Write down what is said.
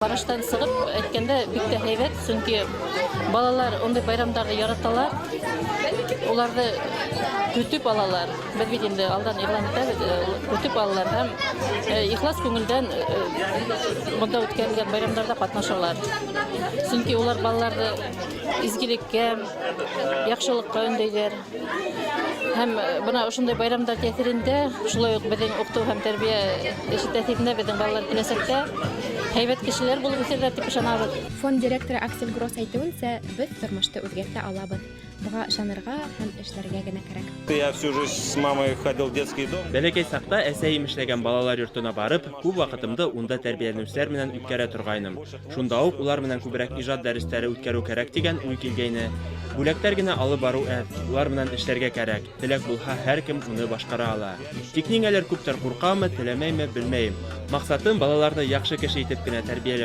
Барыштан сығып, әйткәндә бик тә һәйбәт, чөнки балалар ондай байрамдарны яраталар. Уларны көтүп алалар. Без бит инде алдан игълан итәбез, көтүп алалар һәм ихлас күңелдән монда үткәрелгән байрамдарда катнашалар. Чөнки улар балаларны изгилеккә, яхшылыкка өндәйләр. Һәм бына ошондай байрамдар тәэсирендә, шулай ук безнең укыту һәм тәрбия эше тәэсирендә безнең балалар киләсәктә һәйбәт кешеләр булып үсәрләр дип ышанабыз. Фонд директоры Аксель Гросс әйтүенсә, без тормышты үзгәртә алабыз. Буга ышанырга һәм эшләргә генә кирәк. Я всю жизнь с мамой ходил в детский дом. Бәләкәй сакта әсәйем эшләгән балалар йортына барып, күп вакытымды унда тәрбияләнүчеләр белән үткәрә торгайным. Шунда ук улар белән күбрәк иҗат дәресләре үткәрү кирәк дигән уй килгәйне. Бүләктәр генә алып бару әз, улар белән эшләргә кирәк. Теләк булһа, һәркем уны башкара ала. Тик ниңәлер күптәр куркамы, теләмәйме, белмәйм. Максатым балаларны яхшы кеше итеп кенә тәрбияләү.